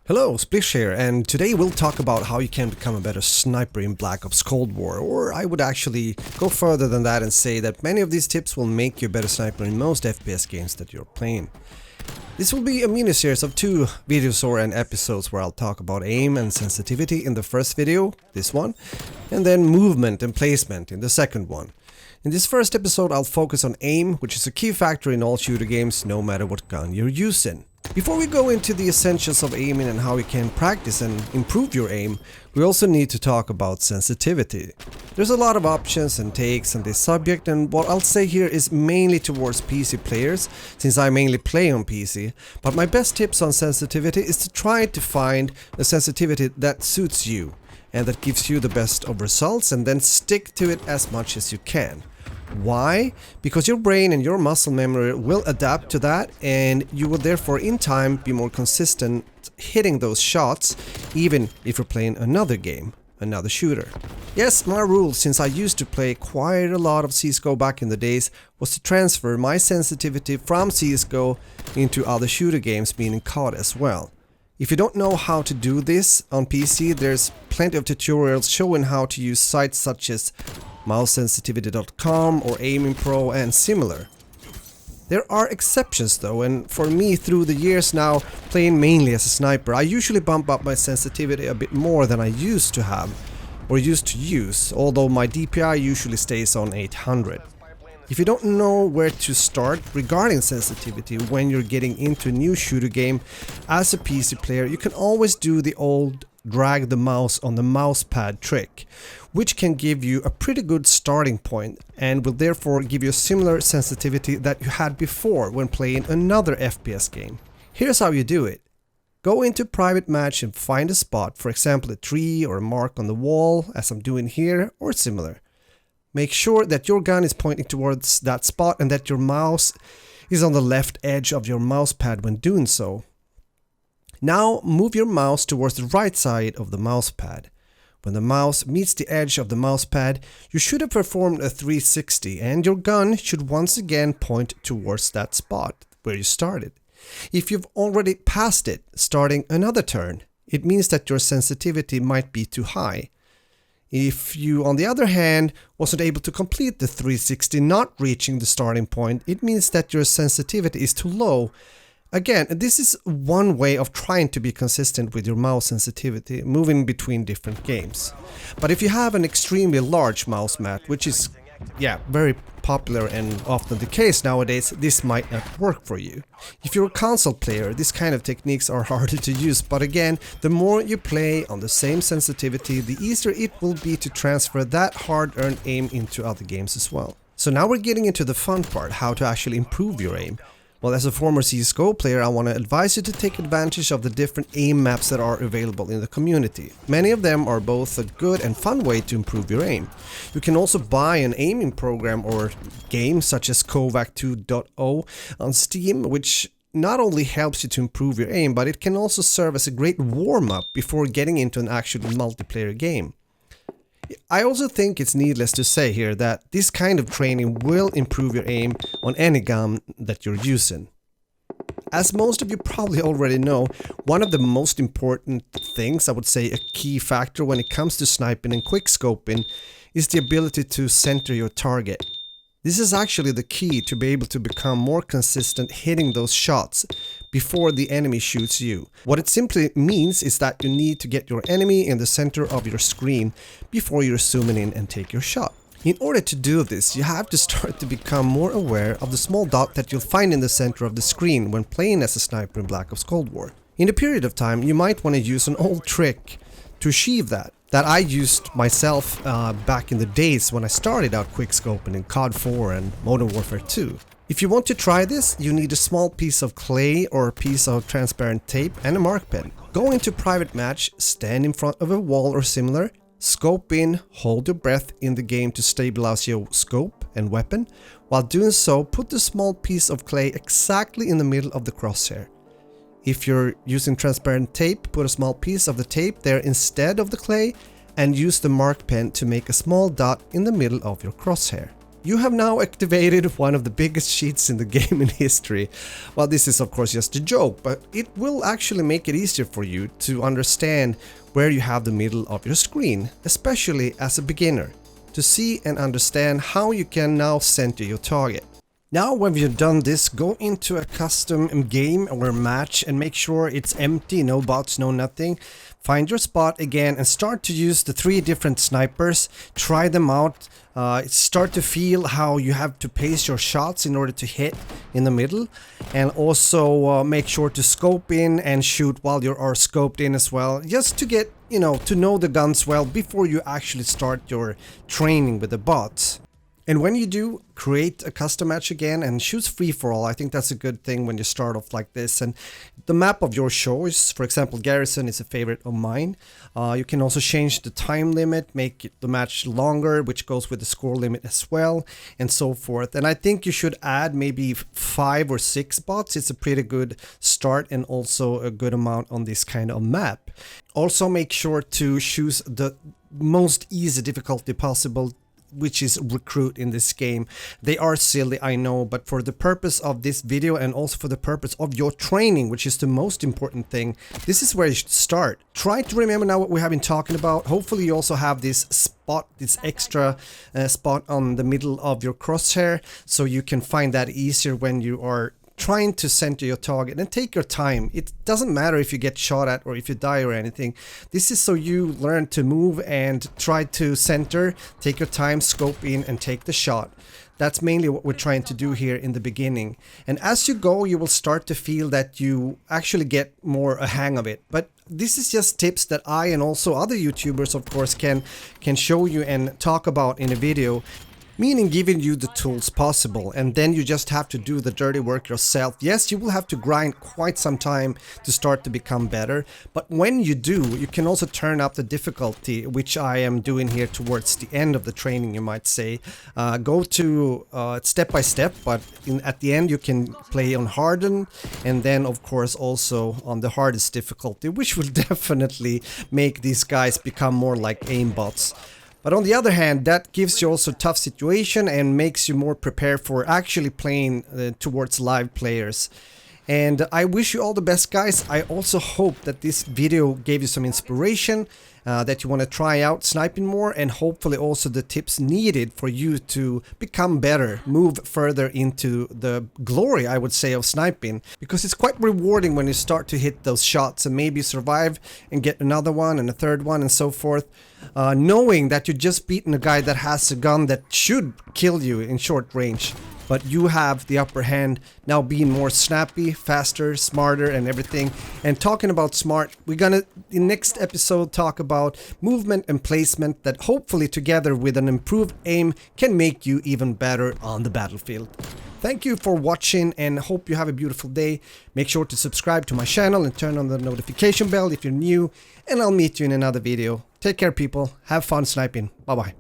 Hello, Splish here, and today we'll talk about how you can become a better sniper in Black Ops Cold War, or I would actually go further than that and say that many of these tips will make you a better sniper in most FPS games that you're playing. This will be a mini-series of 2 videos or episodes where I'll talk about aim and sensitivity in the first video, this one, and then movement and placement in the second one. In this first episode I'll focus on aim, which is a key factor in all shooter games no matter what gun you're using. Before we go into the essentials of aiming and how you can practice and improve your aim, we also need to talk about sensitivity. There's a lot of options and takes on this subject, and what I'll say here is mainly towards PC players, since I mainly play on PC, but my best tips on sensitivity is to try to find a sensitivity that suits you and that gives you the best of results, and then stick to it as much as you can. Why? Because your brain and your muscle memory will adapt to that, and you will therefore in time be more consistent hitting those shots, even if you're playing another game, another shooter. Yes, my rule, since I used to play quite a lot of CSGO back in the days, was to transfer my sensitivity from CSGO into other shooter games, meaning COD as well. If you don't know how to do this on PC, there's plenty of tutorials showing how to use sites such as mousesensitivity.com or Aiming Pro and similar. There are exceptions though, and for me through the years now playing mainly as a sniper, I usually bump up my sensitivity a bit more than I used to have or used to use, although my DPI usually stays on 800. If you don't know where to start regarding sensitivity when you're getting into a new shooter game as a PC player, you can always do the old drag the mouse on the mouse pad trick, which can give you a pretty good starting point and will therefore give you a similar sensitivity that you had before when playing another FPS game. Here's how you do it. Go into private match and find a spot, for example a tree or a mark on the wall, as I'm doing here, or similar. Make sure that your gun is pointing towards that spot and that your mouse is on the left edge of your mouse pad when doing so. Now move your mouse towards the right side of the mouse pad. When the mouse meets the edge of the mouse pad, you should have performed a 360 and your gun should once again point towards that spot where you started. If you've already passed it, starting another turn, it means that your sensitivity might be too high. If you, on the other hand, wasn't able to complete the 360 not reaching the starting point, it means that your sensitivity is too low. Again, this is one way of trying to be consistent with your mouse sensitivity, moving between different games. But if you have an extremely large mouse mat, which is, very popular and often the case nowadays, this might not work for you. If you're a console player, these kind of techniques are harder to use, but again, the more you play on the same sensitivity, the easier it will be to transfer that hard-earned aim into other games as well. So now we're getting into the fun part, how to actually improve your aim. Well, as a former CSGO player, I want to advise you to take advantage of the different aim maps that are available in the community. Many of them are both a good and fun way to improve your aim. You can also buy an aiming program or game such as Kovac 2.0 on Steam, which not only helps you to improve your aim, but it can also serve as a great warm-up before getting into an actual multiplayer game. I also think it's needless to say here that this kind of training will improve your aim on any gun that you're using. As most of you probably already know, one of the most important things, I would say a key factor when it comes to sniping and quickscoping, is the ability to center your target. This is actually the key to be able to become more consistent hitting those shots before the enemy shoots you. What it simply means is that you need to get your enemy in the center of your screen before you're zooming in and take your shot. In order to do this, you have to start to become more aware of the small dot that you'll find in the center of the screen when playing as a sniper in Black Ops Cold War. In a period of time, you might want to use an old trick to achieve that I used myself back in the days when I started out quickscoping in COD 4 and Modern Warfare 2. If you want to try this, you need a small piece of clay or a piece of transparent tape and a mark pen. Go into private match, stand in front of a wall or similar, scope in, hold your breath in the game to stabilize your scope and weapon. While doing so, put the small piece of clay exactly in the middle of the crosshair. If you're using transparent tape, put a small piece of the tape there instead of the clay and use the mark pen to make a small dot in the middle of your crosshair. You have now activated one of the biggest cheats in the game in history. Well, this is of course just a joke, but it will actually make it easier for you to understand where you have the middle of your screen, especially as a beginner, to see and understand how you can now center your target. Now when you've done this, go into a custom game or match and make sure it's empty, no bots, no nothing. Find your spot again and start to use the 3 different snipers. Try them out. Start to feel how you have to pace your shots in order to hit in the middle. And also make sure to scope in and shoot while you are scoped in as well. Just to get, to know the guns well before you actually start your training with the bots. And when you do, create a custom match again and choose free-for-all. I think that's a good thing when you start off like this. And the map of your choice, for example, Garrison is a favorite of mine. You can also change the time limit, make the match longer, which goes with the score limit as well, and so forth. And I think you should add maybe 5 or 6 bots. It's a pretty good start and also a good amount on this kind of map. Also make sure to choose the most easy difficulty possible, which is recruit in this game. They are silly, I know, but for the purpose of this video and also for the purpose of your training, which is the most important thing, this is where you should start. Try to remember now what we have been talking about. Hopefully you also have this spot, this extra spot on the middle of your crosshair, so you can find that easier when you are trying to center your target. And take your time. It doesn't matter if you get shot at or if you die or anything. This is so you learn to move and try to center, take your time, scope in and take the shot. That's mainly what we're trying to do here in the beginning. And as you go, you will start to feel that you actually get more a hang of it. But this is just tips that I and also other YouTubers of course can show you and talk about in a video. Meaning giving you the tools possible, and then you just have to do the dirty work yourself. Yes, you will have to grind quite some time to start to become better, but when you do, you can also turn up the difficulty, which I am doing here towards the end of the training, you might say. Go to step by step, but at the end you can play on hardened, and then of course also on the hardest difficulty, which will definitely make these guys become more like aimbots. But on the other hand, that gives you also a tough situation and makes you more prepared for actually playing towards live players. And I wish you all the best, guys. I also hope that this video gave you some inspiration, that you want to try out sniping more, and hopefully also the tips needed for you to become better, move further into the glory, I would say, of sniping. Because it's quite rewarding when you start to hit those shots and maybe survive and get another one and a third one and so forth. Knowing that you just beaten a guy that has a gun that should kill you in short range. But you have the upper hand, now being more snappy, faster, smarter and everything. And talking about smart, we're gonna in next episode talk about movement and placement that hopefully together with an improved aim can make you even better on the battlefield. Thank you for watching and hope you have a beautiful day. Make sure to subscribe to my channel and turn on the notification bell if you're new, and I'll meet you in another video. Take care people, have fun sniping, bye bye.